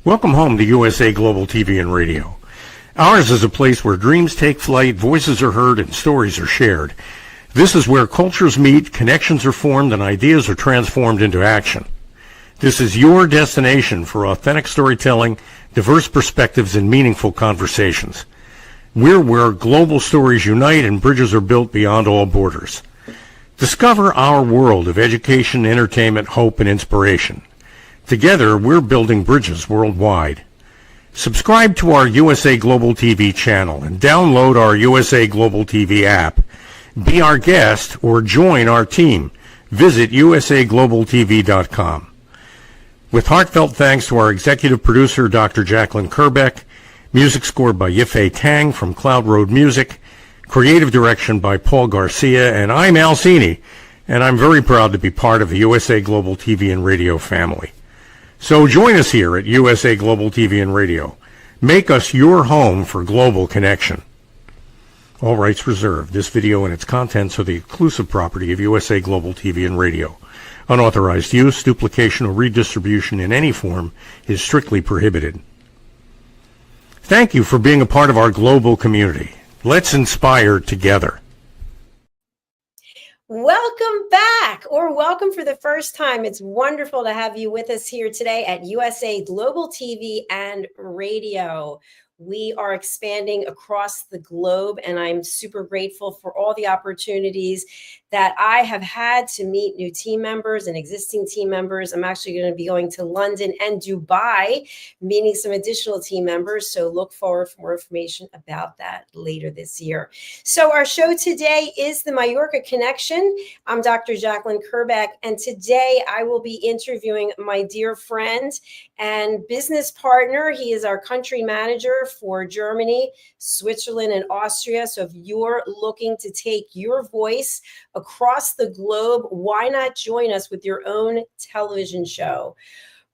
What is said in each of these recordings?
Welcome home to USA Global TV and Radio. Ours is a place where dreams take flight, voices are heard, and stories are shared. This is where cultures meet, connections are formed, and ideas are transformed into action. This is your destination for authentic storytelling, diverse perspectives, and meaningful conversations. We're where global stories unite and bridges are built beyond all borders. Discover our world of education, entertainment, hope, and inspiration. Together, we're building bridges worldwide. Subscribe to our USA Global TV channel and download our USA Global TV app. Be our guest or join our team. Visit usaglobaltv.com. With heartfelt thanks to our executive producer, Dr. Jacalyn Kerbeck, music scored by Yifei Tang from Cloud Road Music, creative direction by Paul Garcia, and I'm Al Cini, and I'm very proud to be part of the USA Global TV and Radio family. So join us here at USA Global TV and Radio. Make us your home for global connection. All rights reserved. This video and its contents are the exclusive property of USA Global TV and Radio. Unauthorized use, duplication, or redistribution in any form is strictly prohibited. Thank you for being a part of our global community. Let's inspire together. Welcome back, or welcome for the first time. It's wonderful to have you with us here today at USA Global TV and Radio. We are expanding across the globe, and I'm super grateful for all the opportunities that I have had to meet new team members and existing team members. I'm actually going to be going to London and Dubai, meeting some additional team members. So look forward for more information about that later this year. So our show today is the Mallorca Connection. I'm Dr. Jacalyn Kerbeck, and today I will be interviewing my dear friend and business partner. He is our country manager for Germany, Switzerland, and Austria. So if you're looking to take your voice across the globe, why not join us with your own television show?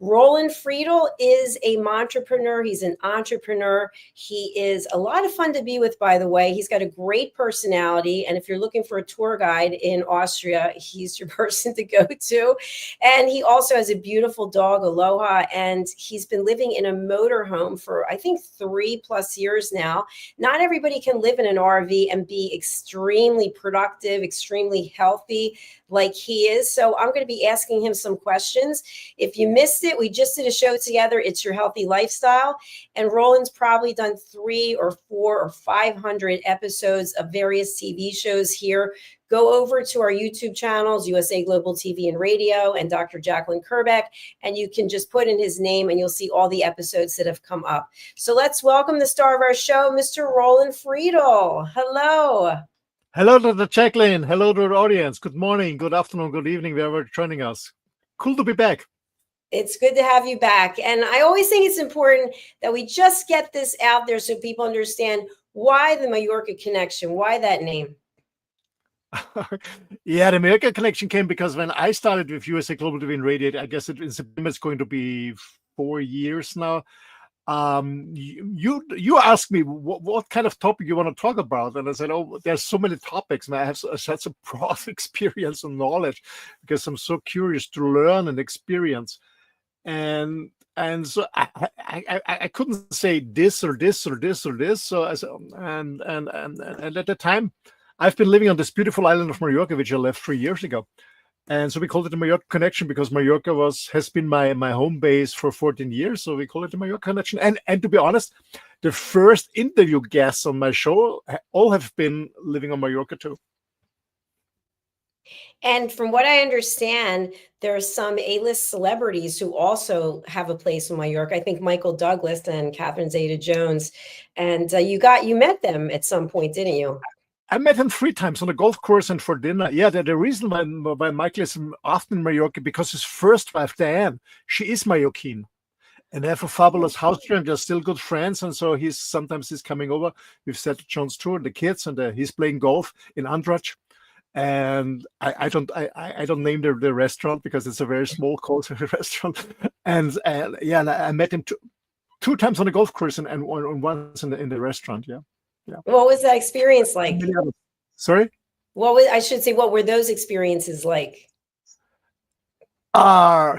Roland Friedl is a entrepreneur. He's an entrepreneur. He is a lot of fun to be with, by the way. He's got a great personality. And if you're looking for a tour guide in Austria, he's your person to go to. And he also has a beautiful dog, Aloha. And he's been living in a motorhome for, I think, 3+ years now. Not everybody can live in an RV and be extremely productive, extremely healthy like he is. So I'm going to be asking him some questions. If you missed it, we just did a show together. It's Your Healthy Lifestyle. And Roland's probably done 300 or 400 or 500 episodes of various TV shows here. Go over to our YouTube channels, USA Global TV and Radio, and Dr. Jacalyn Kerbeck, and you can just put in his name and you'll see all the episodes that have come up. So let's welcome the star of our show, Mr. Roland Friedl. Hello. Hello, Dr. Jacalyn. Hello to our audience. Good morning, good afternoon, good evening, wherever you're joining us. Cool to be back. It's good to have you back. And I always think it's important that we just get this out there so people understand why the Mallorca Connection, why that name? Yeah, the Mallorca Connection came because when I started with USA Global TV and Radio, I guess in September it's going to be 4 years now. You asked me what kind of topic you want to talk about, and I said, oh, there's so many topics, and I have such a broad experience and knowledge because I'm so curious to learn and experience, and so I couldn't say this or this or this or this. So I said, and at the time, I've been living on this beautiful island of Mallorca, which I left 3 years ago. And so we called it the Mallorca Connection because Mallorca has been my home base for 14 years. So we call it the Mallorca Connection. And to be honest, the first interview guests on my show all have been living on Mallorca too. And from what I understand, there are some A-list celebrities who also have a place in Mallorca. I think Michael Douglas and Catherine Zeta-Jones. And you met them at some point, didn't you? I met him 3 times on a golf course and for dinner. Yeah, the reason why Michael is often in Mallorca because his first wife, Diane, she is Mallorquin. And they have a fabulous house here, and they're still good friends. And so sometimes he's coming over. We've set John's tour and the kids, and he's playing golf in Andratx. And I don't name the restaurant because it's a very small coastal restaurant. And I met him two times on the golf course and once in the restaurant. Yeah. Yeah. What was that experience like? Sorry? What were those experiences like?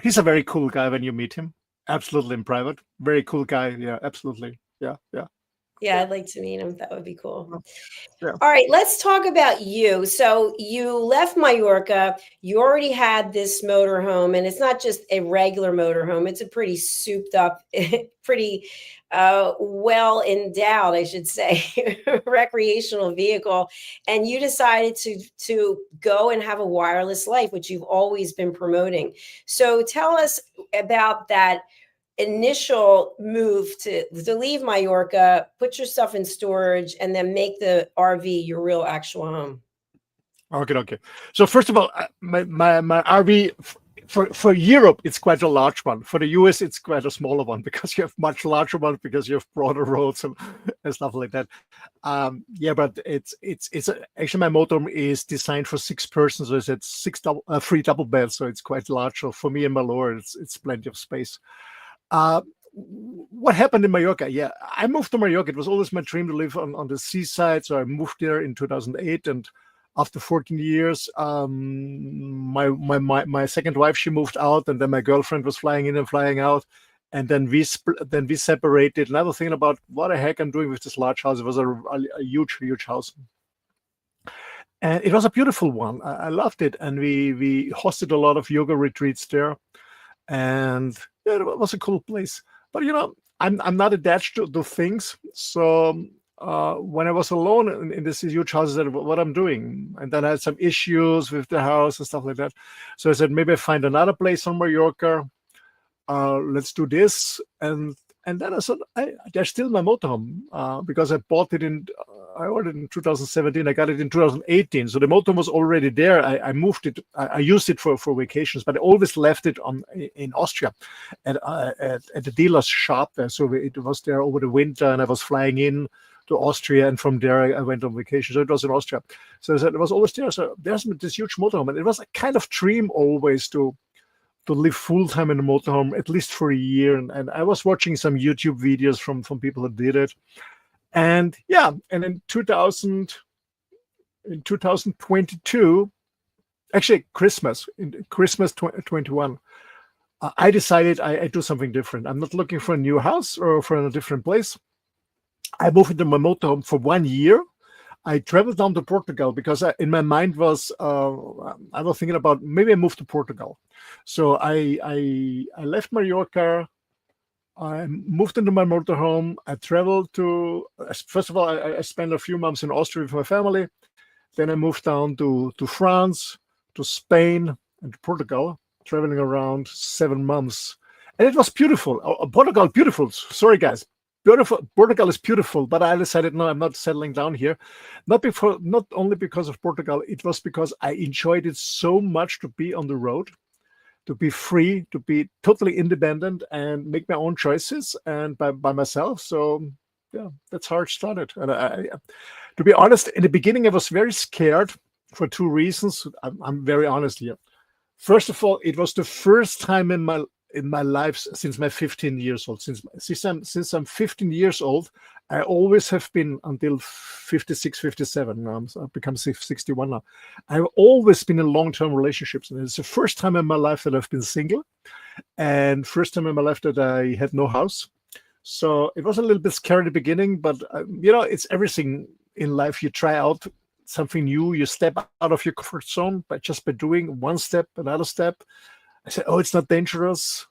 He's a very cool guy when you meet him. absolutely in private. Very cool guy. Yeah, absolutely. Yeah, yeah. Yeah, I'd like to meet him. That would be cool. Yeah. All right, let's talk about you. So you left Mallorca. You already had this motorhome, and it's not just a regular motorhome. It's a pretty souped up, pretty well endowed, I should say, recreational vehicle. And you decided to go and have a wireless life, which you've always been promoting. So tell us about that initial move to leave Mallorca, put your stuff in storage, and then make the RV your real actual home. Okay. So first of all, my RV for Europe, it's quite a large one. For the US, it's quite a smaller one because you have much larger ones because you have broader roads and stuff like that. Yeah, but it's actually my motorhome is designed for 6 persons, so it's 3 double beds, so it's quite large. So for me and my Lord, it's plenty of space. What happened in Mallorca? Yeah, I moved to Mallorca. It was always my dream to live on the seaside. So I moved there in 2008, and after 14 years, my second wife, she moved out, and then my girlfriend was flying in and flying out, and then we separated. And I was thinking about what the heck I'm doing with this large house. It was a huge house, and it was a beautiful one. I loved it, and we hosted a lot of yoga retreats there, and yeah, it was a cool place. But I'm not attached to things. So when I was alone in this huge house, I said, what I'm doing. And then I had some issues with the house and stuff like that. So I said, maybe I find another place on Mallorca. Let's do this. And then I said, there's still my motorhome because I ordered it in 2017. I got it in 2018. So the motorhome was already there. I moved it. I used it for vacations, but I always left it in Austria at the dealer's shop there. So it was there over the winter, and I was flying in to Austria, and from there I went on vacation. So it was in Austria. So I said, it was always there. So there's this huge motorhome, and it was a kind of dream always to live full-time in a motorhome, at least for a year. And I was watching some YouTube videos from people who did it. And yeah, and in 2022, actually Christmas 2021, I decided I do something different. I'm not looking for a new house or for a different place. I moved into my motorhome for 1 year. I traveled down to Portugal because in my mind I was thinking about maybe I moved to Portugal. So I left Mallorca. I moved into my motorhome. I traveled to, first of all, I spent a few months in Austria with my family. Then I moved down to France, to Spain, and to Portugal, traveling around 7 months. And it was beautiful. Portugal, beautiful. Sorry, guys. Beautiful. Portugal is beautiful, but I decided, no, I'm not settling down here. Not only because of Portugal, it was because I enjoyed it so much to be on the road, to be free, to be totally independent and make my own choices and by myself. So yeah, that's how it started. And to be honest, in the beginning, I was very scared for 2 reasons. I'm very honest here. First of all, it was the first time in my life since my 15 years old. Since I'm 15 years old, I always have been until 56, 57. I've become 61 now. I've always been in long-term relationships, and it's the first time in my life that I've been single, and first time in my life that I had no house. So it was a little bit scary at the beginning, but it's everything in life. You try out something new, you step out of your comfort zone by doing one step, another step. I said, oh, it's not dangerous.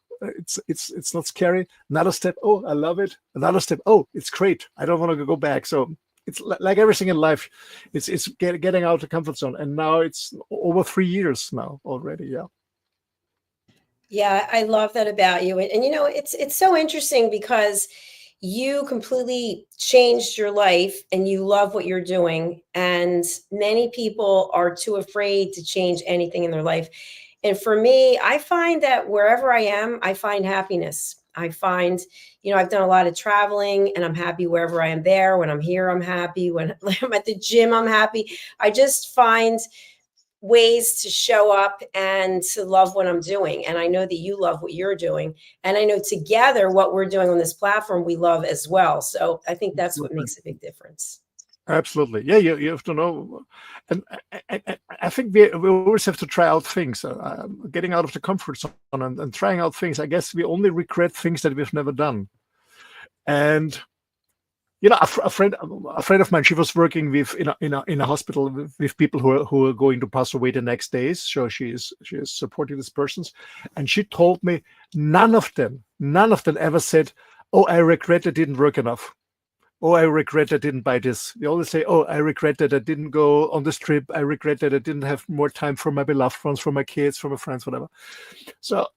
It's not scary. Another step, oh, I love it. Another step, oh, it's great. I don't want to go back. So it's like everything in life. It's getting out of the comfort zone. And now it's over 3 years now already. Yeah. Yeah, I love that about you. And it's so interesting because you completely changed your life and you love what you're doing. And many people are too afraid to change anything in their life. And for me, I find that wherever I am, I find happiness. I find, I've done a lot of traveling and I'm happy wherever I am there. When I'm here, I'm happy. When I'm at the gym, I'm happy. I just find ways to show up and to love what I'm doing. And I know that you love what you're doing. And I know together what we're doing on this platform, we love as well. So I think that's what makes a big difference. Absolutely. Yeah, you have to know. And I think we always have to try out things, getting out of the comfort zone and trying out things. I guess we only regret things that we've never done. And a friend of mine, she was working with in a hospital with people who are going to pass away the next days. So she is supporting these persons, and she told me none of them ever said, "Oh, I regret I didn't work enough. Oh, I regret I didn't buy this." They always say, "Oh, I regret that I didn't go on this trip. I regret that I didn't have more time for my beloved ones, for my kids, for my friends, whatever." So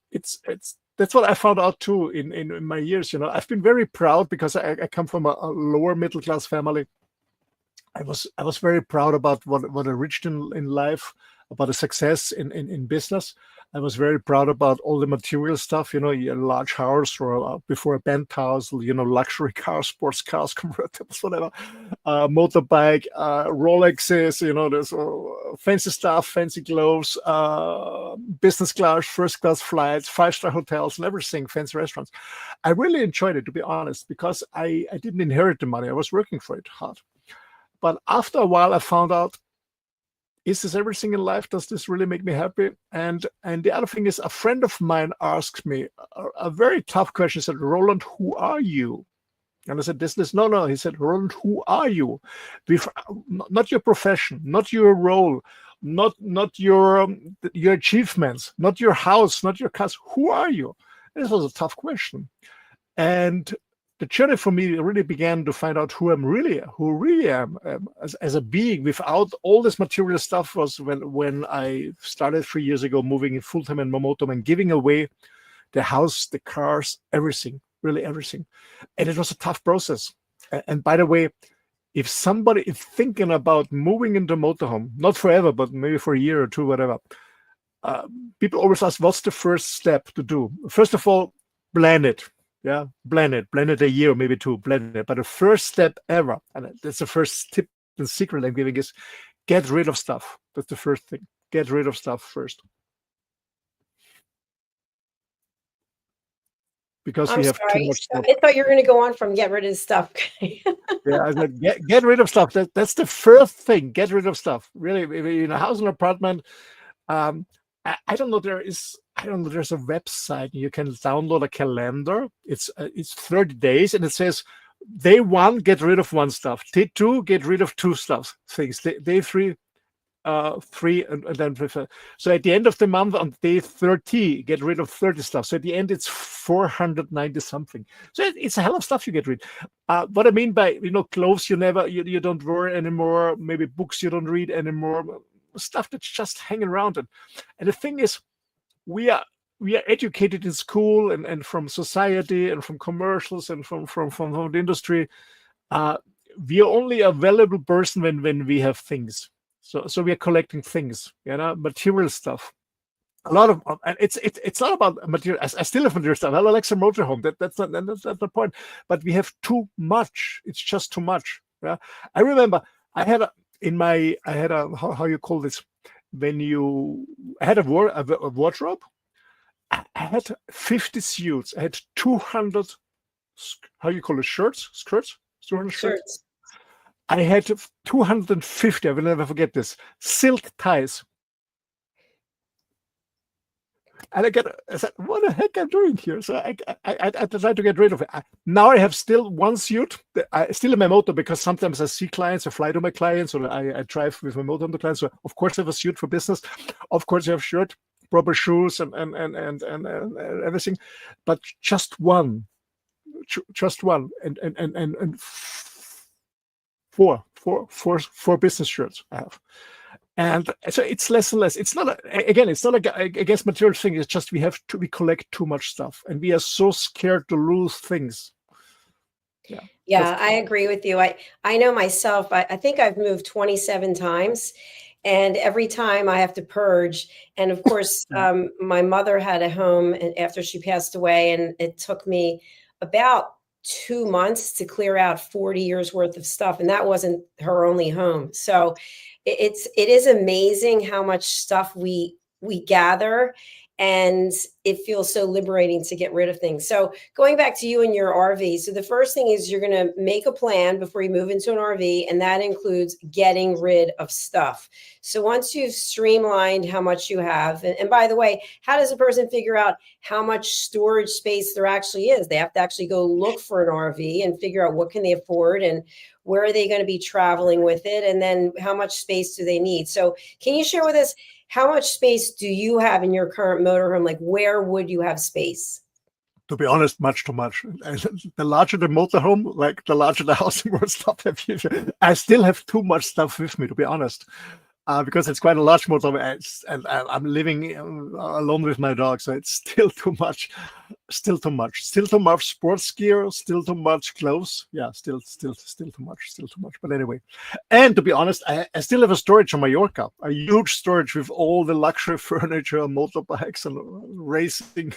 that's what I found out too in my years. I've been very proud because I come from a lower middle class family. I was very proud about what I reached in life, about the success in business. I was very proud about all the material stuff, a large house or before a penthouse, luxury cars, sports cars, convertibles, whatever, motorbike, Rolexes, there's fancy stuff, fancy clothes, business class, first class flights, 5-star hotels and everything, fancy restaurants. I really enjoyed it, to be honest, because I didn't inherit the money. I was working for it hard. But after a while, I found out, is this everything in life? Does this really make me happy? And the other thing is, a friend of mine asked me a very tough question. He said, "Roland, who are you?" And I said, this. No. He said, "Roland, who are you? Not your profession, not your role, not your achievements, not your house, not your cars. Who are you?" This was a tough question. And the journey for me really began to find out who really am as a being without all this material stuff. Was when I started 3 years ago, moving in full-time in Momotom and giving away the house, the cars, everything, really everything. And it was a tough process. And by the way, if somebody is thinking about moving into motorhome, not forever, but maybe for a year or two, whatever, people always ask, what's the first step to do? First of all, plan it. Yeah, plan it a year, maybe two, plan it. But the first step ever, and that's the first tip and secret I'm giving, is get rid of stuff. That's the first thing. Get rid of stuff first. Because we have too much stuff. I thought you were going to go on from get rid of stuff. Yeah, I said, get rid of stuff. That's the first thing. Get rid of stuff. Really, in a house and apartment, I don't know. There's a website you can download a calendar. It's 30 days, and it says day 1, get rid of 1 stuff. Day 2, get rid of 2 things. Day 3, 3, and then so at the end of the month on day 30, get rid of 30 stuff. So at the end, it's 490 something. So it's a hell of stuff you get rid. What I mean by clothes you don't wear anymore. Maybe books you don't read anymore. Stuff that's just hanging around. And the thing is, we are educated in school and from society and from commercials and from the industry. We are only a valuable person when we have things. So we are collecting things, material stuff. A lot of, and it's not about material. I still have material stuff. I like some motorhome. That's not the point. But we have too much. It's just too much. Yeah. I remember I had how you call this, I had a wardrobe. I had 50 suits. I had 200, how you call it, skirts? 200 shirts. I had 250, I will never forget this, silk ties. And I said, what the heck am I doing here? So I tried to get rid of it. Now I have still 1 suit. I still in my motor, because sometimes I see clients, I fly to my clients, or I drive with my motor on the clients. So of course I have a suit for business. Of course I have shirt, proper shoes, and everything. But just one, and four business shirts I have. And so it's less and less. It's not against material thing. It's just we collect too much stuff, and we are so scared to lose things. Yeah, I agree with you. I know myself. I think I've moved 27 times, and every time I have to purge. And of course, my mother had a home after she passed away, and it took me about 2 months to clear out 40 years worth of stuff, and that wasn't her only home. So it is amazing how much stuff we gather, and it feels so liberating to get rid of things. So going back to you and your RV. So the first thing is you're going to make a plan before you move into an RV, and that includes getting rid of stuff. So once you've streamlined how much you have, and by the way, how does a person figure out how much storage space there actually is? They have to actually go look for an RV and figure out what can they afford and where are they going to be traveling with it, and then how much space do they need? So can you share with us, how much space do you have in your current motorhome? Like, where would you have space? To be honest, much too much. The larger the motorhome, like the larger the house, the more stuff I have. I still have too much stuff with me, to be honest. Because it's quite a large motorhome, and I'm living alone with my dog, so it's still too much. Still too much sports gear, still too much clothes. Yeah, still too much. But anyway, and to be honest, I still have a storage on Mallorca, a huge storage with all the luxury furniture, motorbikes, and racing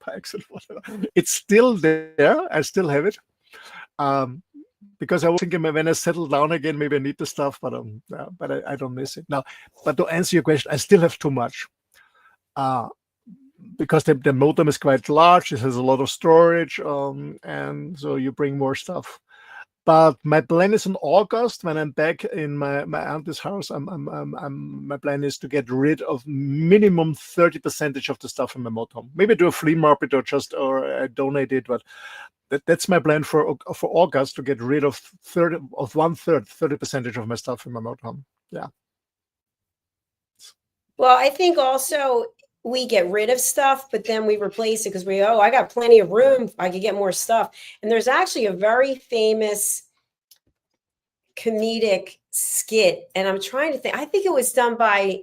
bikes and whatever. It's still there. I still have it. Because I was thinking when I settle down again, maybe I need the stuff, but I don't miss it now. But to answer your question, I still have too much. Because the modem is quite large, it has a lot of storage, and so you bring more stuff. But my plan is in August, when I'm back in my auntie's house, my plan is to get rid of minimum 30% of the stuff in my motorhome. Maybe do a flea market or donate it, but that's my plan for August, to get rid of 30% of my stuff in my motorhome. Yeah. Well, I think also we get rid of stuff, but then we replace it because I got plenty of room. I could get more stuff. And there's actually a very famous comedic skit, and I'm trying to think. I think it was done by,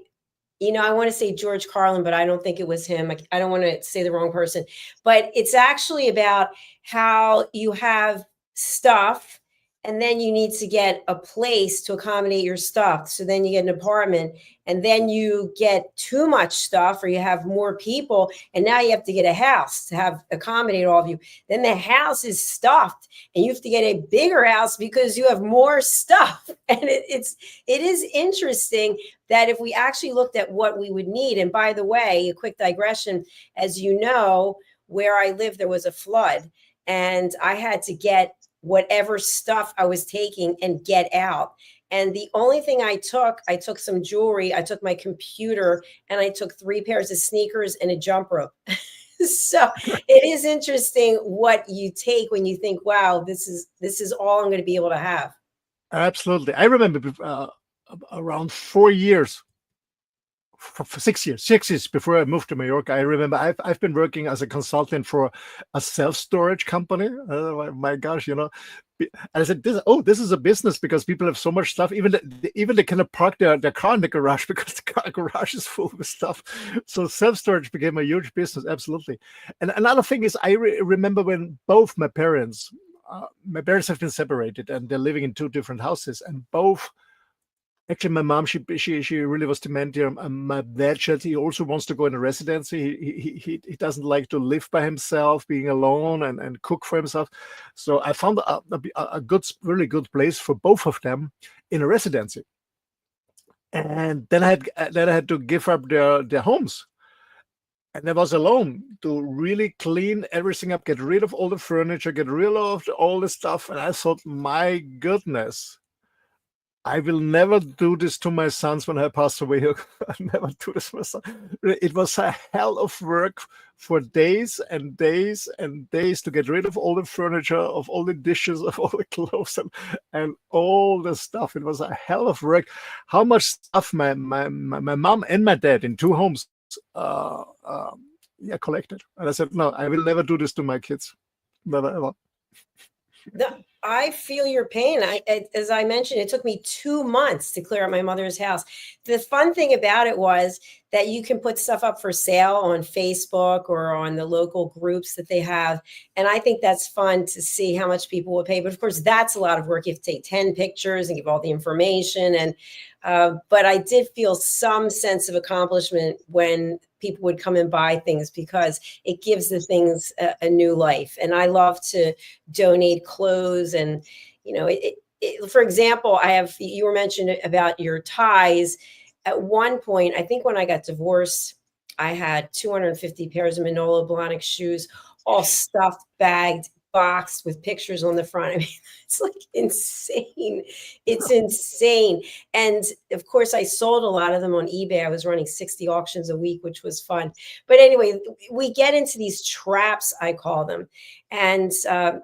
I want to say George Carlin, but I don't think it was him. I don't want to say the wrong person, but it's actually about how you have stuff and then you need to get a place to accommodate your stuff. So then you get an apartment, and then you get too much stuff, or you have more people, and now you have to get a house to accommodate all of you. Then the house is stuffed, and you have to get a bigger house because you have more stuff. And it is interesting that if we actually looked at what we would need, and by the way, a quick digression, as you know, where I live, there was a flood, and I had to get whatever stuff I was taking and get out. And the only thing I took some jewelry, I took my computer, and I took 3 pairs of sneakers and a jump rope. So it is interesting what you take when you think, wow, this is all I'm going to be able to have. Absolutely. I remember around 4 years, for 6 years before I moved to Mallorca. I remember I've been working as a consultant for a self-storage company. My gosh, and I said, this is a business, because people have so much stuff. Even they cannot park their car in the garage because the garage is full with stuff. So self-storage became a huge business. Absolutely. And another thing is, I remember when both my parents have been separated, and they're living in 2 different houses, and both. Actually, my mom, she really was dementia. My dad said he also wants to go in a residency. He doesn't like to live by himself, being alone and cook for himself. So I found a really good place for both of them in a residency. And then I had to give up their homes. And I was alone to really clean everything up, get rid of all the furniture, get rid of all the stuff. And I thought, my goodness, I will never do this to my sons when I pass away. I'll never do this to my son. It was a hell of work for days and days and days to get rid of all the furniture, of all the dishes, of all the clothes, and all the stuff. It was a hell of work. How much stuff my mom and my dad in 2 homes collected. And I said, no, I will never do this to my kids. Never, ever. No, I feel your pain. As I mentioned, it took me 2 months to clear out my mother's house. The fun thing about it was that you can put stuff up for sale on Facebook or on the local groups that they have. And I think that's fun to see how much people will pay. But of course, that's a lot of work. You have to take 10 pictures and give all the information. And but I did feel some sense of accomplishment when people would come and buy things, because it gives the things a new life. And I love to donate clothes. And, for example, you were mentioning about your ties. At one point, I think when I got divorced, I had 250 pairs of Manolo Blahnik shoes, all stuffed, bagged, boxed with pictures on the front. I mean, it's like insane. It's insane. And of course, I sold a lot of them on eBay. I was running 60 auctions a week, which was fun. But anyway, we get into these traps, I call them. And then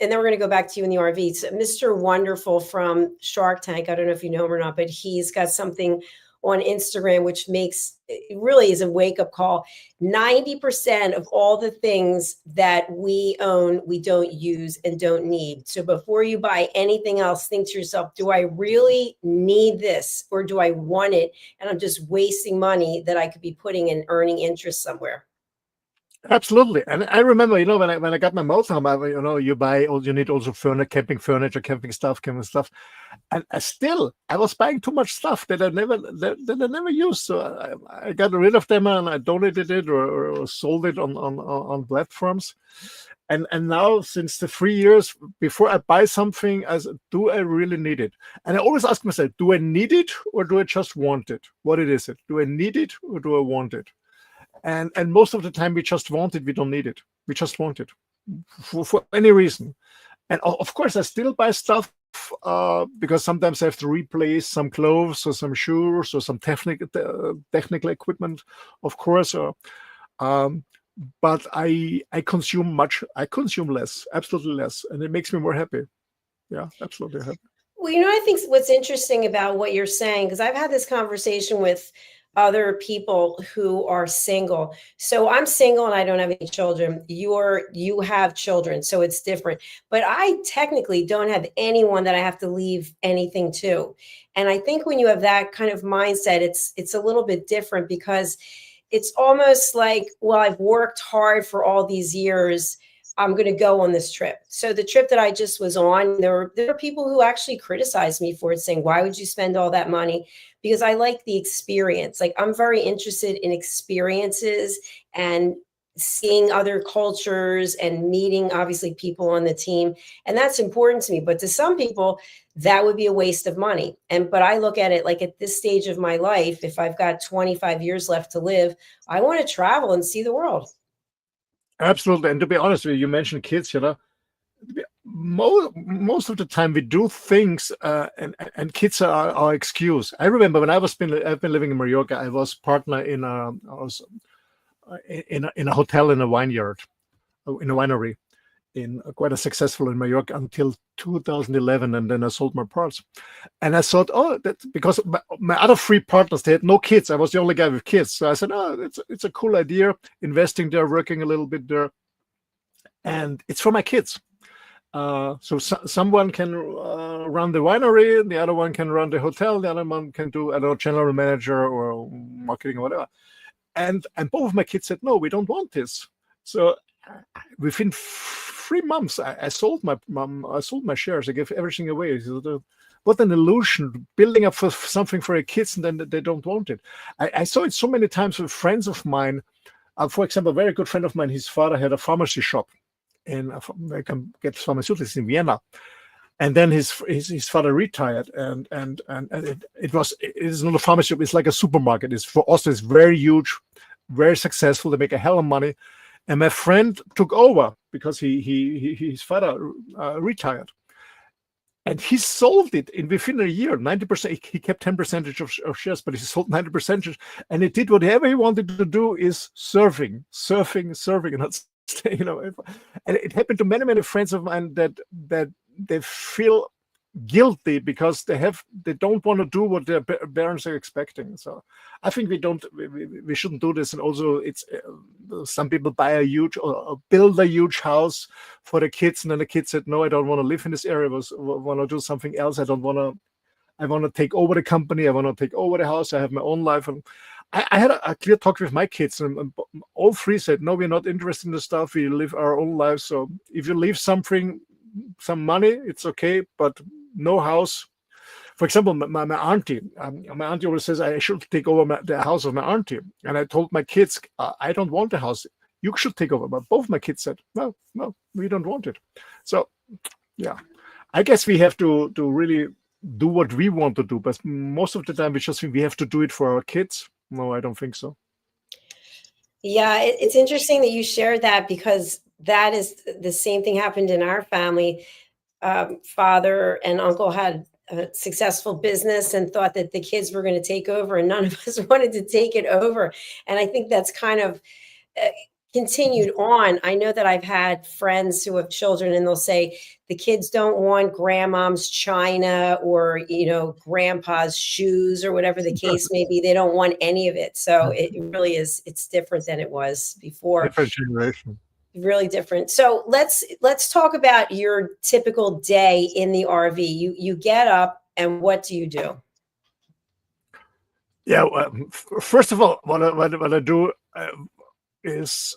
we're going to go back to you in the RV. So Mr. Wonderful from Shark Tank, I don't know if you know him or not, but he's got something on Instagram, which it really is a wake-up call. 90% of all the things that we own, we don't use and don't need. So before you buy anything else, think to yourself, do I really need this or do I want it? And I'm just wasting money that I could be putting in earning interest somewhere. Absolutely. And I remember, when I got my motorhome, you need also camping furniture, camping stuff. And I was buying too much stuff that I never used. So I got rid of them and I donated it or sold it on platforms. And now, since the 3 years before I buy something, do I really need it? And I always ask myself, do I need it or do I just want it? What is it? Do I need it or do I want it? And most of the time we just want it. We don't need it. We just want it for any reason. And of course, I still buy stuff because sometimes I have to replace some clothes or some shoes or some technical equipment, of course. But I consume much. I consume less, absolutely less, and it makes me more happy. Yeah, absolutely happy. Well, I think what's interesting about what you're saying, because I've had this conversation with other people who are single. So I'm single and I don't have any children. You have children, so it's different. But I technically don't have anyone that I have to leave anything to. And I think when you have that kind of mindset, it's a little bit different because it's almost like, well, I've worked hard for all these years. I'm going to go on this trip. So the trip that I just was on, there are people who actually criticized me for it, saying, why would you spend all that money? Because I like the experience. Like, I'm very interested in experiences and seeing other cultures and meeting, obviously, people on the team. And that's important to me. But to some people, that would be a waste of money. But I look at it like, at this stage of my life, if I've got 25 years left to live, I want to travel and see the world. Absolutely. And to be honest with you, mentioned kids, most of the time we do things and kids are our excuse. I remember when I've been living in Mallorca, I was partner in a hotel in a vineyard, in a winery, quite a successful in Mallorca until 2011, and then I sold my parts. And I thought, because my other three partners, they had no kids. I was the only guy with kids. So I said, it's a cool idea, investing there, working a little bit there. And it's for my kids. So someone can run the winery, the other one can run the hotel, the other one can do, general manager or marketing or whatever. And both of my kids said, no, we don't want this. So within 3 months, I sold my shares. I gave everything away. So what an illusion, building up for something for your kids and then they don't want it. I saw it so many times with friends of mine. For example, a very good friend of mine, his father had a pharmacy shop and I can get pharmaceuticals in Vienna. And then his father retired, and it is not a pharmacy shop. It's like a supermarket. It's for Austria. It's very huge, very successful. They make a hell of money. And my friend took over because his father retired, and he sold it within a year. 90%. He kept 10% of shares, but he sold 90%. And he did whatever he wanted to do, is surfing, and that's. And it happened to many friends of mine that they feel guilty because they don't want to do what their parents are expecting. So I think we shouldn't do this. And also, it's some people buy a huge or build a huge house for the kids, and then the kids said, no, I don't want to live in this area. I want to do something else. I want to take over the company. I want to take over the house. I have my own life. And I had a clear talk with my kids, and all three said, no, we're not interested in the stuff. We live our own lives. So if you leave some money, it's okay, but no house. For example, my auntie, always says I should take over the house of my auntie. And I told my kids, I don't want the house. You should take over. But both my kids said, no, we don't want it. So, yeah, I guess we have to really do what we want to do. But most of the time, we just think we have to do it for our kids. No, I don't think so. Yeah, it's interesting that you shared that, because that is the same thing happened in our family. Father and uncle had a successful business and thought that the kids were going to take over, and none of us wanted to take it over. And I think that's kind of uh, continued on. I know that I've had friends who have children, and they'll say the kids don't want grandmom's china, or grandpa's shoes, or whatever the case may be. They don't want any of it. So it really is, it's different than it was before. Different generation. Really different. So let's talk about your typical day in the RV. You get up, and what do you do? Yeah. First of all, what I do is,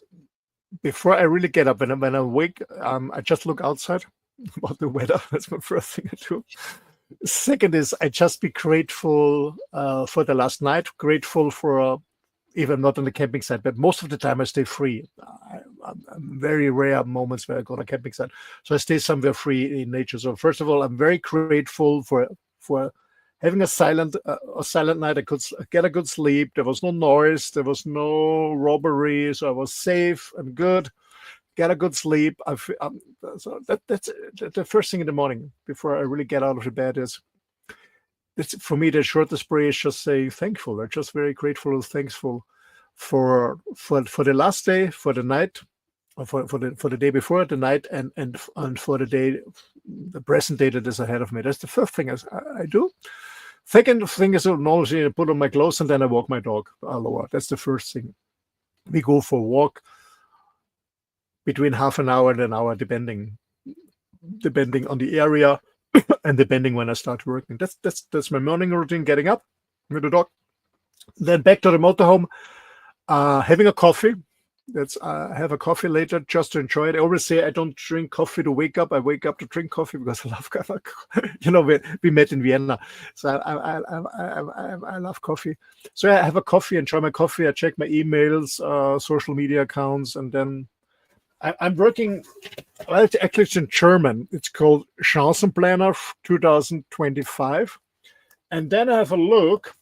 before I really get up, when I wake, I just look outside about the weather. That's my first thing I do. Second is, I just be grateful for the last night. Grateful for, even not on the camping site, but most of the time I stay free. I'm very rare moments where I go on a camping site, so I stay somewhere free in nature. So first of all, I'm very grateful for having a silent night. I could get a good sleep. There was no noise. There was no robbery. So I was safe and good. Get a good sleep. So that's the first thing in the morning before I really get out of the bed is. It's, for me, the shortest prayer is just say thankful. I'm just very grateful and thankful for the last day, for the night, for the day before, the night, and for the day, the present day that is ahead of me. That's the first thing I do. Second thing is, normally I put on my clothes and then I walk my dog, Aloha. That's the first thing. We go for a walk between half an hour and an hour, depending on the area. And depending when I start working, that's my morning routine. Getting up with the dog, then back to the motorhome, having a coffee. I have a coffee later just to enjoy it. I always say I don't drink coffee to wake up. I wake up to drink coffee because I love coffee. We met in Vienna, so I love coffee. So I have a coffee, enjoy my coffee. I check my emails, social media accounts, and then I'm working. Well, actually, it's in German. It's called Chancenplaner 2025. And then I have a look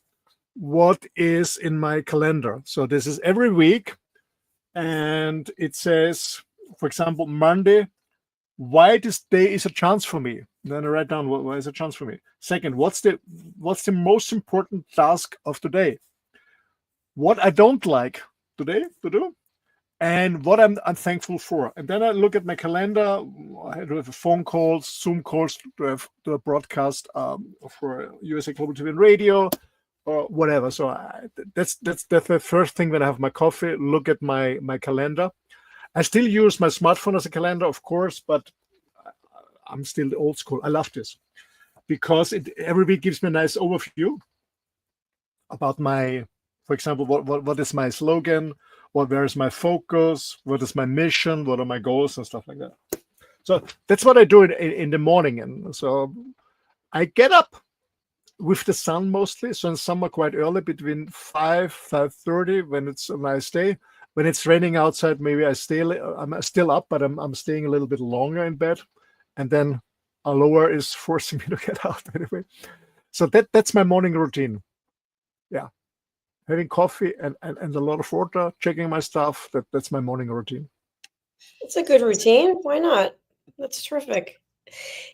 what is in my calendar. So this is every week. And it says, for example, Monday, why this day is a chance for me. And then I write down why is a chance for me. Second, what's the most important task of today? What I don't like today to do. And what I'm thankful for. And then I look at my calendar. I do have phone calls, Zoom calls, do a broadcast for USA Global TV and Radio, or whatever. So that's the first thing when I have my coffee, look at my calendar. I still use my smartphone as a calendar, of course, but I'm still old school. I love this because it every week gives me a nice overview about for example, what is my slogan, where is my focus, what is my mission, what are my goals, and stuff like that. So that's what I do in the morning. And so I get up with the sun mostly. So in summer quite early, between 5:30 when it's a nice day. When it's raining outside, maybe I'm still up, but I'm staying a little bit longer in bed. And then Aloha is forcing me to get out anyway. So that's my morning routine. Yeah. Having coffee and a lot of water, checking my stuff. That's my morning routine. It's a good routine. Why not? That's terrific.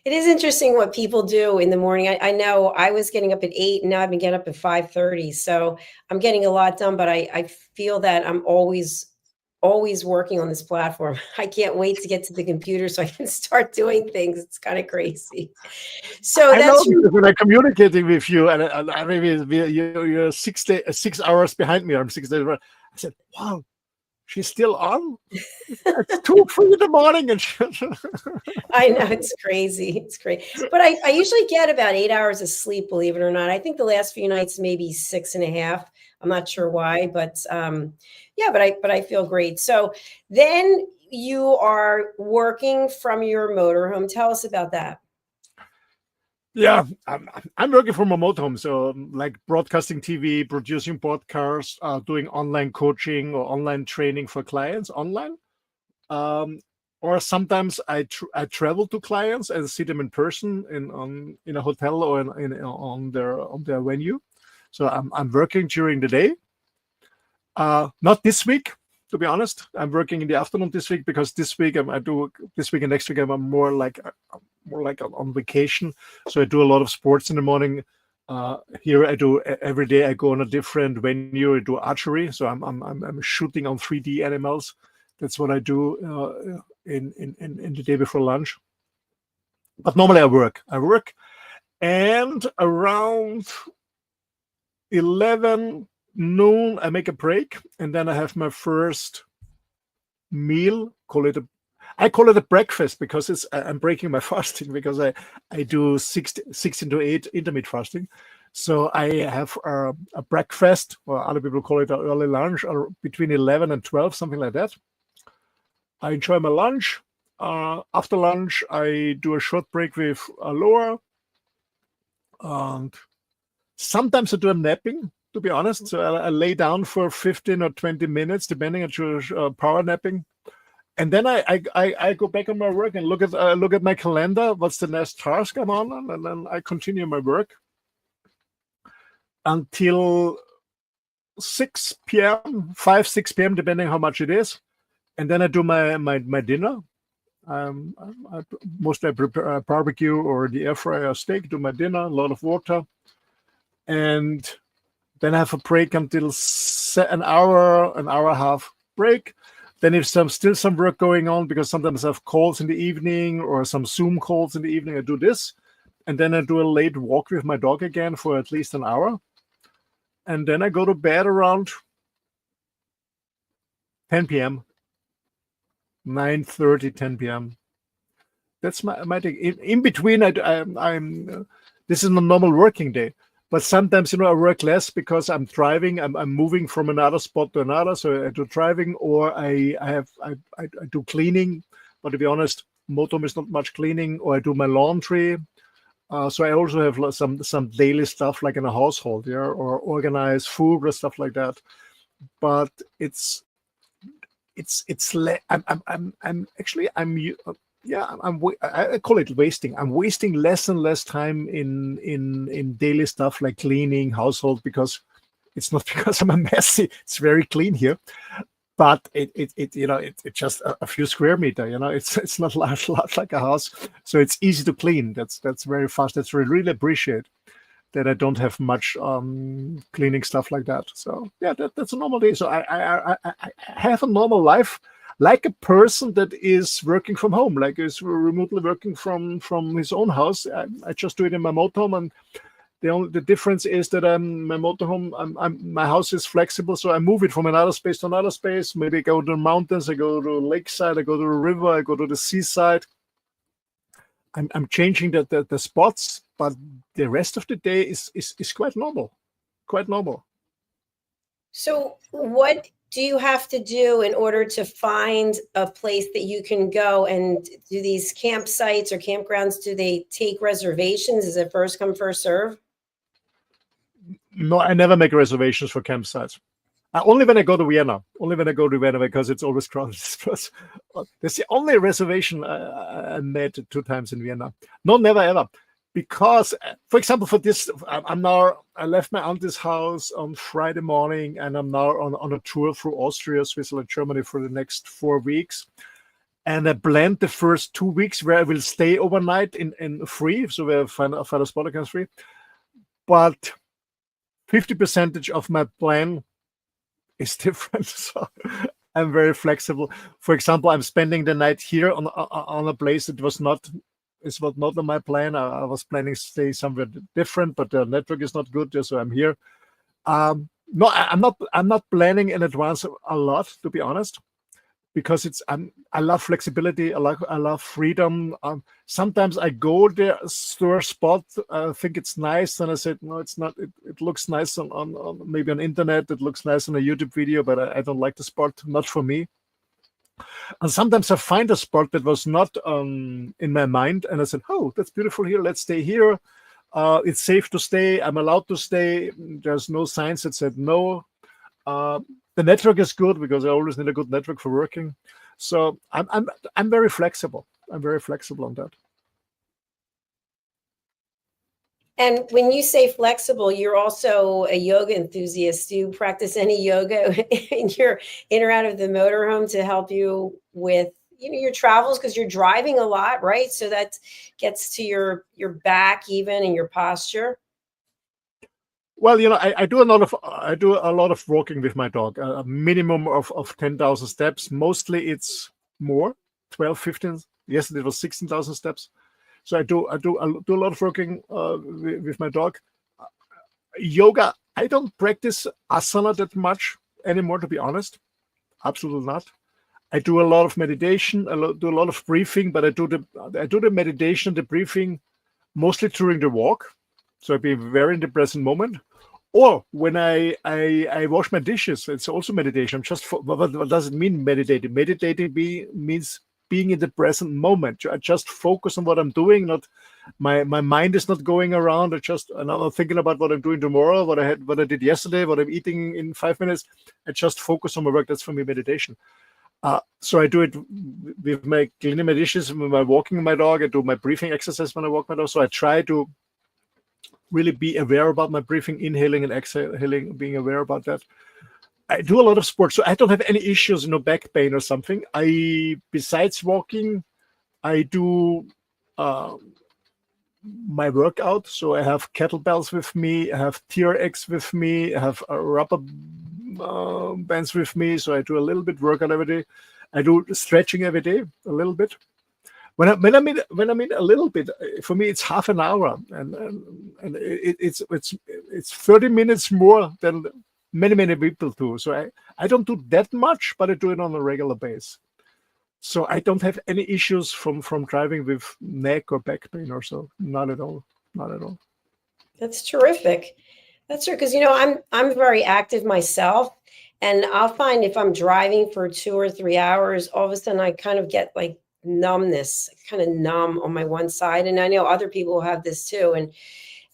It is interesting what people do in the morning. I know I was getting up at 8, and now I've been getting up at 5:30. So I'm getting a lot done, but I feel that I'm always working on this platform. I can't wait to get to the computer so I can start doing things. It's kind of crazy. So I that's know when I'm communicating with you, and I maybe you're 6 hours behind me. I'm 6 days. I said, "Wow, she's still on. It's 2-3 in the morning." And I know, it's crazy. It's crazy. But I usually get about 8 hours of sleep, believe it or not. I think the last few nights, maybe 6.5. I'm not sure why, but yeah, but I feel great. So then you are working from your motorhome. Tell us about that. yeah, I'm working from a motorhome, so like broadcasting TV, producing podcasts, doing online coaching or online training for clients online. Or sometimes I travel to clients and see them in person in a hotel or on their venue. So I'm working during the day. Not this week. to be honest. I'm working in the afternoon this week because this week this week and next week I'm more like on vacation. So I do a lot of sports in the morning. Here I do every day. I go on a different venue. I do archery, so I'm shooting on 3D animals. That's what I do in the day before lunch. But normally I work, and around 11 noon I make a break, and then I have my first meal. I call it a breakfast because I'm breaking my fasting because I do 16 to 8 intermittent fasting. So I have a breakfast, or other people call it an early lunch, or between 11 and 12, something like that. I enjoy my lunch. After lunch, I do a short break with Laura. And sometimes I do a napping, to be honest. So I lay down for 15 or 20 minutes, depending on power napping. And then I go back on my work and look at my calendar. What's the next task I'm on? And then I continue my work until 6 p.m., 6 p.m., depending how much it is. And then I do my dinner. I mostly prepare a barbecue or the air fryer steak, do my dinner, a lot of water. And then I have a break until an hour and a half break. Then if still some work going on, because sometimes I have calls in the evening or some Zoom calls in the evening, I do this. And then I do a late walk with my dog again for at least an hour. And then I go to bed around 10 p.m. 9:30, 10 p.m. That's my thing. In between, I'm this is a normal working day. But sometimes, I work less because I'm driving. I'm moving from another spot to another. So I do driving, or I do cleaning. But to be honest, motorhome is not much cleaning. Or I do my laundry. So I also have some daily stuff like in a household, or organize food or stuff like that. But I call it wasting. I'm wasting less and less time in daily stuff like cleaning, household, because it's not because I'm a messy. It's very clean here, but it's just a few square meters. It's not large like a house, so it's easy to clean. That's very fast. That's really appreciate that I don't have much cleaning stuff like that. So yeah, that's a normal day. So I have a normal life, like a person that is working from home, like is remotely working from his own house. I just do it in my motorhome, and the difference is that my motorhome, my house is flexible, so I move it from another space to another space. Maybe I go to the mountains, I go to the lakeside, I go to the river, I go to the seaside. I'm changing the spots, but the rest of the day is quite normal, quite normal. So what do you have to do in order to find a place that you can go? And do these campsites or campgrounds, do they take reservations? Is it first come, first serve? No, I never make reservations for campsites. Only when I go to Vienna. Only when I go to Vienna, because it's always crowded. That's the only reservation I made 2 times in Vienna. No, never ever. Because, for example, for this, I left my auntie's house on Friday morning, and I'm now on a tour through Austria, Switzerland, Germany for the next 4 weeks. And I planned the first 2 weeks where I will stay overnight in free, so we find a spot against free. But 50% of my plan is different, so I'm very flexible. For example, I'm spending the night here on a place that was not on my plan. I was planning to stay somewhere different, but the network is not good, so I'm here. No, I'm not planning in advance a lot, to be honest, because I love flexibility. I love freedom. Sometimes I go there to a spot, think it's nice, and I said no, it's not. It looks nice on maybe on internet. It looks nice on a YouTube video, but I don't like the spot. Not for me. And sometimes I find a spot that was not in my mind, and I said, oh, that's beautiful here. Let's stay here. It's safe to stay. I'm allowed to stay. There's no signs that said no. The network is good because I always need a good network for working. So I'm very flexible. I'm very flexible on that. And when you say flexible, you're also a yoga enthusiast. Do you practice any yoga in or out of the motorhome to help you with your travels, because you're driving a lot, right? So that gets to your back even and your posture. Well, I do a lot of walking with my dog, a minimum of 10,000 steps. Mostly it's more, 12, 15. Yesterday it was 16,000 steps. So I do a lot of walking with my dog. Yoga, I don't practice asana that much anymore, to be honest. Absolutely not. I do a lot of meditation. Do a lot of breathing, but I do the meditation, the breathing, mostly during the walk. So I be very in the present moment. Or when I wash my dishes, it's also meditation. What does it mean, meditating? Meditating means being in the present moment. I just focus on what I'm doing. Not my mind is not going around. I'm not thinking about what I'm doing tomorrow, what I did yesterday, what I'm eating in 5 minutes. I just focus on my work. That's for me meditation. So I do it with my cleaning my dishes, with my walking my dog. I do my breathing exercise when I walk my dog. So I try to really be aware about my breathing, inhaling and exhaling, being aware about that. I do a lot of sports, so I don't have any issues, back pain or something. Besides walking, I do my workout. So I have kettlebells with me, I have TRX with me, I have rubber bands with me. So I do a little bit workout every day. I do stretching every day, a little bit. When I mean a little bit, for me it's half an hour, and it's 30 minutes more than many people do. So I don't do that much, but I do it on a regular basis. So I don't have any issues from driving with neck or back pain or so. Not at all. Not at all. That's terrific. That's true, because I'm very active myself, and I'll find if I'm driving for 2 or 3 hours, all of a sudden I kind of get like numbness, kind of numb on my one side. And I know other people have this too. And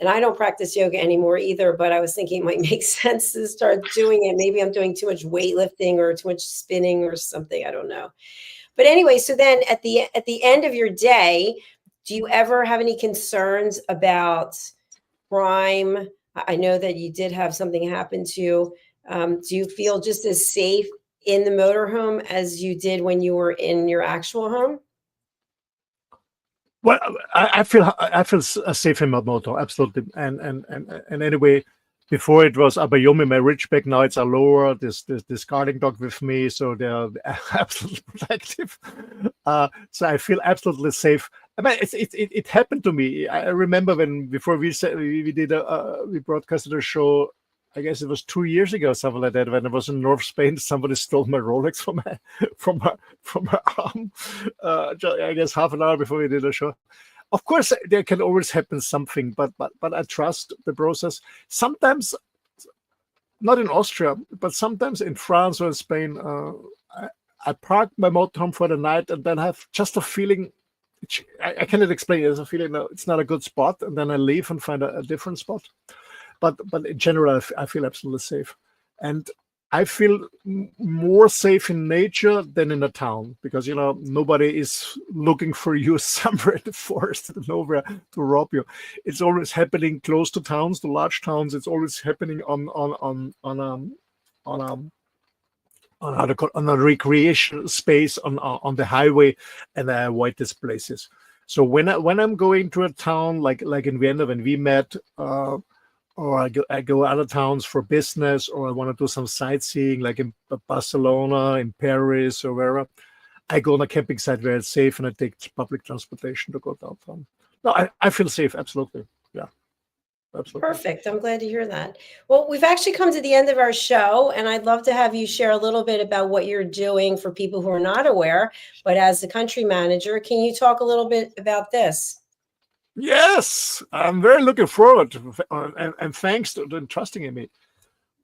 I don't practice yoga anymore either, but I was thinking it might make sense to start doing it. Maybe I'm doing too much weightlifting or too much spinning or something. I don't know. But anyway, so then at the end of your day, do you ever have any concerns about crime? I know that you did have something happen to you. Do you feel just as safe in the motorhome as you did when you were in your actual home? Well, I feel safe in my motor, absolutely. And anyway, before it was Abayomi, my Ridgeback. Now it's Allura, this guarding dog with me, so they're absolutely protective. So I feel absolutely safe. I mean, it happened to me. I remember before we broadcasted a show. I guess it was 2 years ago, something like that. When I was in North Spain, somebody stole my Rolex from my arm. I guess half an hour before we did a show. Of course, there can always happen something, but I trust the process. Sometimes, not in Austria, but sometimes in France or in Spain, I park my motorhome for the night and then have just a feeling. I cannot explain it. It's a feeling it's not a good spot, and then I leave and find a different spot. But in general, I feel absolutely safe, and I feel more safe in nature than in a town, because nobody is looking for you somewhere in the forest nowhere to rob you. It's always happening close to towns, to large towns. It's always happening on a recreation space on the highway, and I avoid these places. So when I'm going to a town like in Vienna when we met. Or I go other towns for business, or I want to do some sightseeing, like in Barcelona, in Paris, or wherever. I go on a camping site where it's safe, and I take public transportation to go downtown. No, I feel safe, absolutely. Yeah, absolutely. Perfect. I'm glad to hear that. Well, we've actually come to the end of our show, and I'd love to have you share a little bit about what you're doing for people who are not aware. But as the country manager, can you talk a little bit about this? Yes, I'm very looking forward to, and thanks to trusting in me.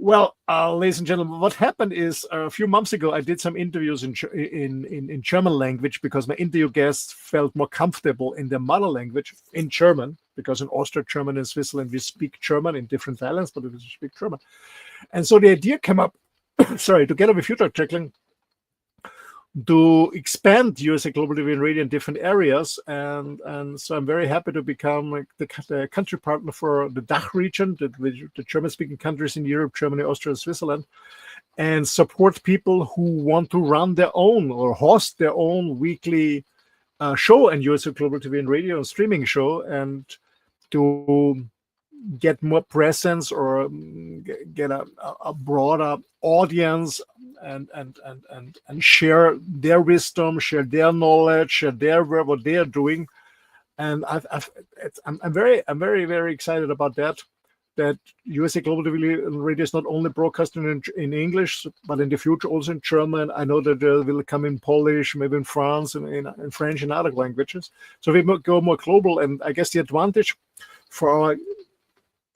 Well, ladies and gentlemen, what happened is a few months ago I did some interviews in German language, because my interview guests felt more comfortable in their mother language in German, because in Austria, German, and Switzerland we speak German in different dialects, but we speak German. And so the idea came up, sorry, together with you, Dr. Jacalyn, to expand USA Global TV and Radio in different areas. And so I'm very happy to become like the country partner for the DACH region, the German-speaking countries in Europe, Germany, Austria, and Switzerland, and support people who want to run their own or host their own weekly show and USA Global TV and Radio and streaming show, and to get more presence or get a broader audience and share their wisdom, share their knowledge, share what they are doing. And I'm very excited about that. That USA Global TV and Radio is not only broadcasting in English, but in the future also in German. I know that they will come in Polish, maybe in France, and in French and other languages. So we go more global. And I guess the advantage for our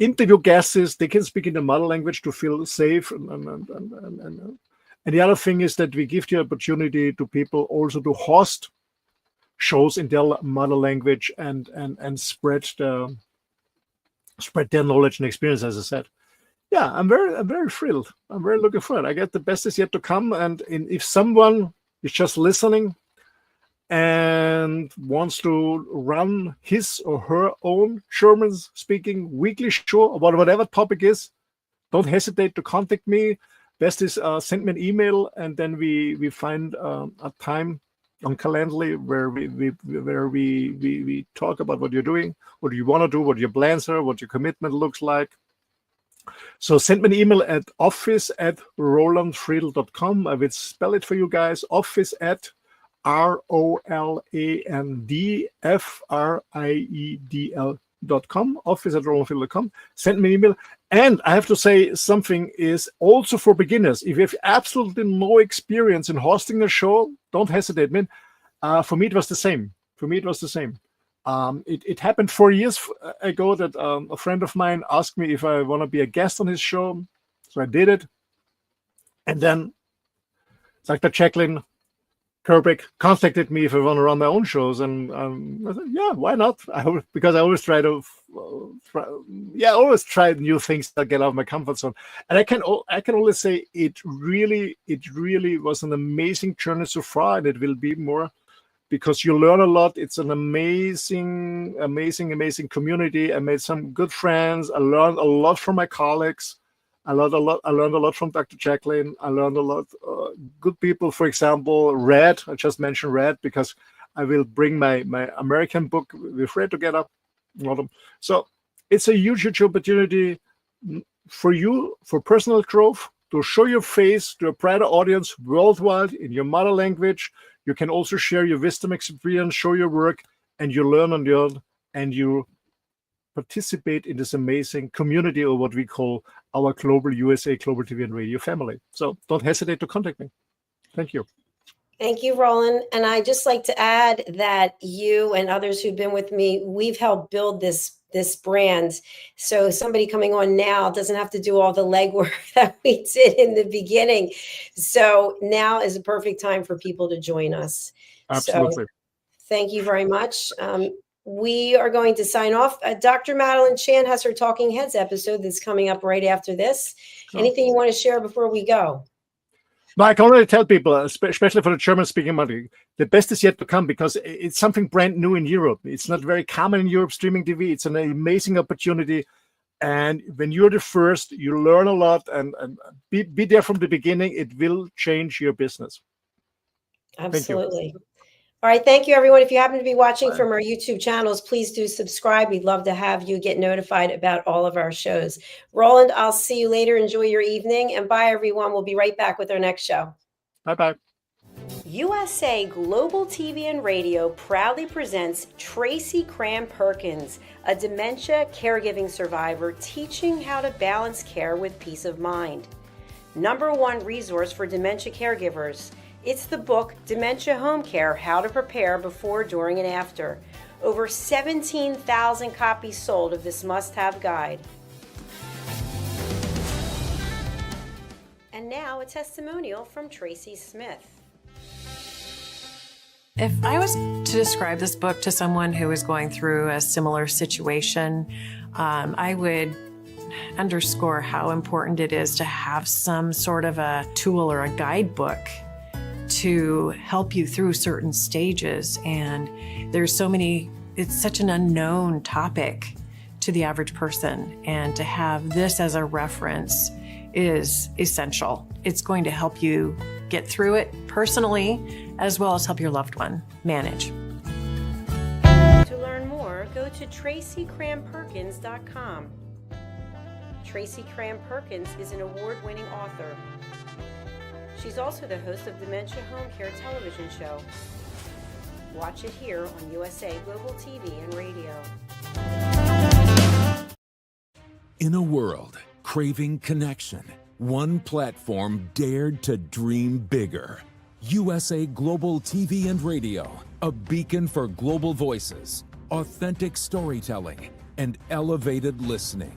interview guests is they can speak in the mother language to feel safe. And the other thing is that we give the opportunity to people also to host shows in their mother language and spread their knowledge and experience, as I said. Yeah, I'm very thrilled. I'm very looking forward. I get the best is yet to come. And if someone is just listening and wants to run his or her own German-speaking weekly show about whatever topic is, don't hesitate to contact me. Best is send me an email, and then we find a time on Calendly where we talk about what you're doing, what you want to do, what your plans are, what your commitment looks like. So send me an email at office@rolandfriedl.com. I will spell it for you guys. office@ROLANDFRIEDL.com. office@rolandfriedl.com. Send me an email. And I have to say something is also for beginners. If you have absolutely no experience in hosting a show, don't hesitate, man. For me, it was the same. It happened 4 years ago that a friend of mine asked me if I want to be a guest on his show. So I did it. And then Dr. Jacalyn Kerbeck contacted me if I want to run my own shows, and I said, yeah, why not? Because I always try new things that get out of my comfort zone. And I can only say it really was an amazing journey so far, and it will be more, because you learn a lot. It's an amazing community. I made some good friends. I learned a lot from my colleagues. I learned a lot from Dr. Jacalyn. I learned a lot good people. For example, Red. I just mentioned Red because I will bring my American book with Red together. So it's a huge opportunity for you, for personal growth, to show your face to a broader audience worldwide in your mother language. You can also share your wisdom, experience, show your work, and you learn on the other, and you participate in this amazing community, or what we call our global USA Global TV and Radio family. So don't hesitate to contact me. Thank you. Thank you, Roland. And I'd just like to add that you and others who've been with me, we've helped build this brand. So somebody coming on now doesn't have to do all the legwork that we did in the beginning. So now is a perfect time for people to join us. Absolutely. So thank you very much. We are going to sign off. Dr. Madeline Chan has her Talking Heads episode that's coming up right after this. Anything you want to share before we go? No, I can already tell people, especially for the German-speaking market, the best is yet to come, because it's something brand new in Europe. It's not very common in Europe, streaming TV. It's an amazing opportunity. And when you're the first, you learn a lot, and be there from the beginning. It will change your business. Absolutely. All right. Thank you, everyone. If you happen to be watching from our YouTube channels, please do subscribe. We'd love to have you get notified about all of our shows. Roland, I'll see you later. Enjoy your evening. And bye, everyone. We'll be right back with our next show. Bye-bye. USA Global TV and Radio proudly presents Tracy Cram-Perkins, a dementia caregiving survivor teaching how to balance care with peace of mind. #1 resource for dementia caregivers. It's the book, Dementia Home Care, How to Prepare Before, During, and After. Over 17,000 copies sold of this must-have guide. And now a testimonial from Tracy Smith. If I was to describe this book to someone who is going through a similar situation, I would underscore how important it is to have some sort of a tool or a guidebook to help you through certain stages. And there's so many, it's such an unknown topic to the average person. And to have this as a reference is essential. It's going to help you get through it personally, as well as help your loved one manage. To learn more, go to TracyCramPerkins.com. Tracy Cram Perkins is an award-winning author. She's also the host of Dementia Home Care television show. Watch it here on USA Global TV and Radio. In a world craving connection, one platform dared to dream bigger. USA Global TV and Radio, a beacon for global voices, authentic storytelling, and elevated listening.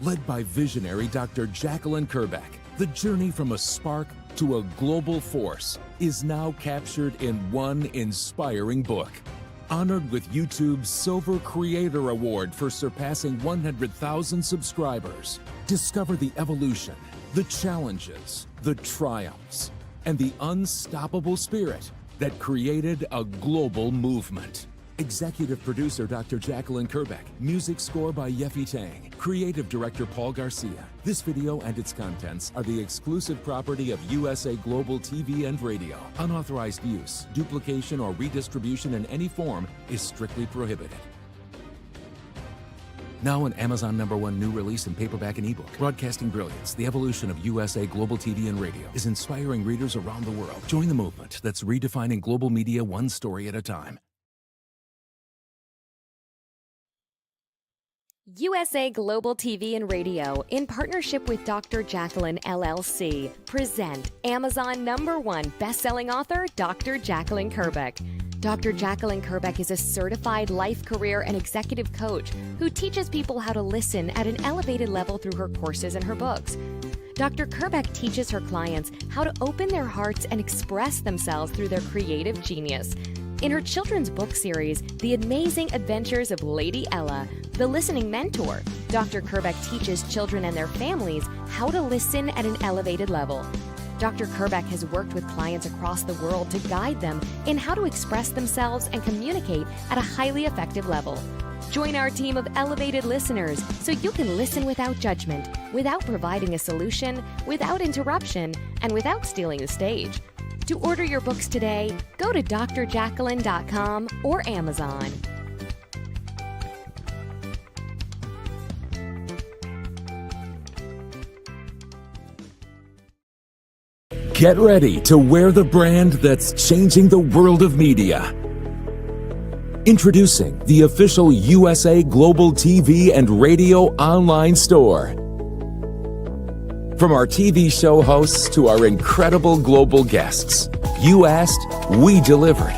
Led by visionary Dr. Jacalyn Kerbeck, the journey from a spark to a global force is now captured in one inspiring book. Honored with YouTube's Silver Creator Award for surpassing 100,000 subscribers, discover the evolution, the challenges, the triumphs, and the unstoppable spirit that created a global movement. Executive producer Dr. Jacalyn Kerbeck. Music score by Yeffy Tang. Creative director Paul Garcia. This video and its contents are the exclusive property of USA Global TV and Radio. Unauthorized use, duplication, or redistribution in any form is strictly prohibited. Now an Amazon #1 new release in paperback and ebook. Broadcasting brilliance, the evolution of USA Global TV and Radio is inspiring readers around the world. Join the movement that's redefining global media one story at a time. USA Global TV and Radio, in partnership with Dr. Jacalyn LLC, present Amazon #1 best-selling author Dr. Jacalyn Kerbeck. Dr. Jacalyn Kerbeck is a certified life, career, and executive coach who teaches people how to listen at an elevated level through her courses and her books. Dr. Kerbeck teaches her clients how to open their hearts and express themselves through their creative genius. In her children's book series, The Amazing Adventures of Lady Ella, the listening mentor, Dr. Kerbeck teaches children and their families how to listen at an elevated level. Dr. Kerbeck has worked with clients across the world to guide them in how to express themselves and communicate at a highly effective level. Join our team of elevated listeners so you can listen without judgment, without providing a solution, without interruption, and without stealing the stage. To order your books today, go to drjacalyn.com or Amazon. Get ready to wear the brand that's changing the world of media. Introducing the official USA Global TV and Radio online store. From our TV show hosts to our incredible global guests, you asked, we delivered.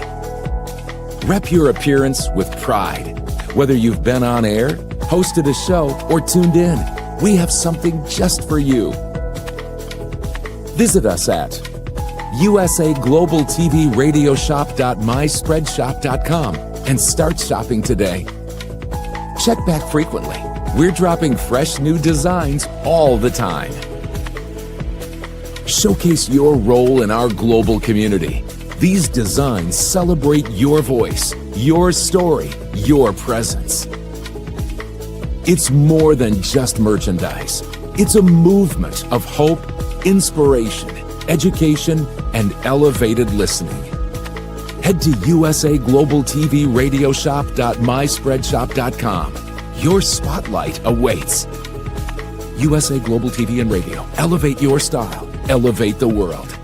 Rep your appearance with pride. Whether you've been on air, hosted a show, or tuned in, we have something just for you. Visit us at usaglobaltvradioshoп.myspreadshop.com and start shopping today. Check back frequently. We're dropping fresh new designs all the time. Showcase your role in our global community. These designs celebrate your voice, your story, your presence. It's more than just merchandise. It's a movement of hope, inspiration, education, and elevated listening. Head to usaglobaltvradioshoп.myspreadshop.com. Your spotlight awaits. USA Global TV and Radio. Elevate your style. Elevate the world.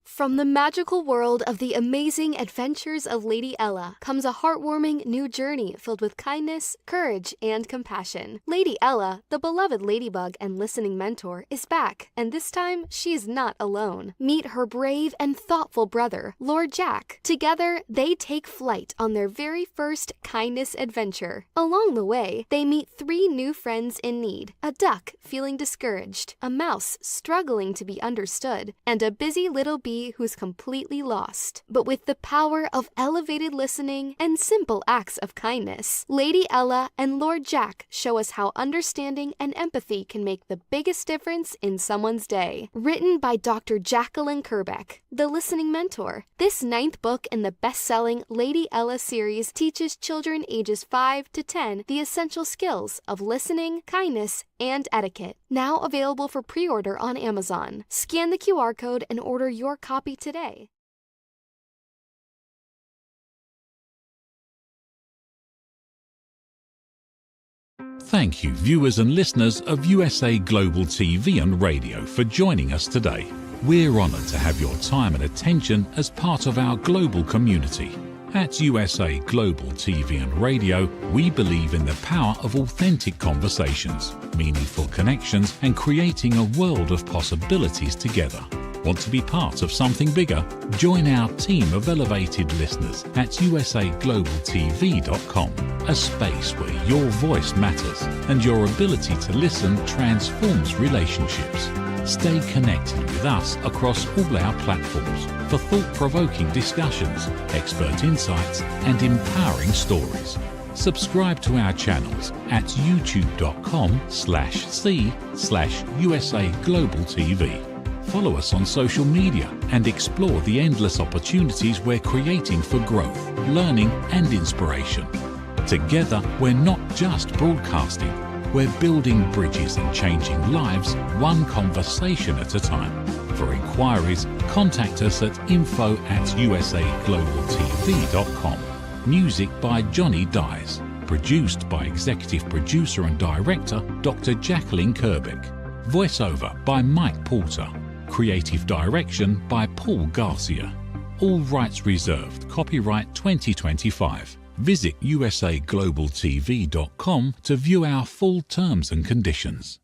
From the magical world of The Amazing Adventures of Lady Ella comes a heartwarming new journey filled with kindness, courage, and compassion. Lady Ella, the beloved ladybug and listening mentor, is back, and this time she is not alone. Meet her brave and thoughtful brother, Lord Jack. Together, they take flight on their very first kindness adventure. Along the way, they meet 3 new friends in need: a duck feeling discouraged, a mouse struggling to be understood, and a busy little bee who's completely lost. But with the power of elevated listening and simple acts of kindness, Lady Ella and Lord Jack show us how understanding and empathy can make the biggest difference in someone's day. Written by Dr. Jacalyn Kerbeck, the listening mentor, this 9th book in the best-selling Lady Ella series teaches children ages 5 to 10 the essential skills of listening, kindness, and etiquette. Now available for pre-order on Amazon. Scan the QR code and order your copy today. Thank you, viewers and listeners of USA Global TV and Radio, for joining us today. We're honoured to have your time and attention as part of our global community. At USA Global TV and Radio, we believe in the power of authentic conversations, meaningful connections, and creating a world of possibilities together. Want to be part of something bigger? Join our team of elevated listeners at usaglobaltv.com, a space where your voice matters and your ability to listen transforms relationships. Stay connected with us across all our platforms for thought-provoking discussions, expert insights, and empowering stories. Subscribe to our channels at youtube.com/c/USA-Global-TV. Follow us on social media and explore the endless opportunities we're creating for growth, learning, and inspiration. Together, we're not just broadcasting. We're building bridges and changing lives, one conversation at a time. For inquiries, contact us at info@usaglobaltv.com. Music by Johnny Dies. Produced by Executive Producer and Director Dr. Jacalyn Kerbeck. Voiceover by Mike Porter. Creative Direction by Paul Garcia. All rights reserved. Copyright 2025. Visit usaglobaltv.com to view our full terms and conditions.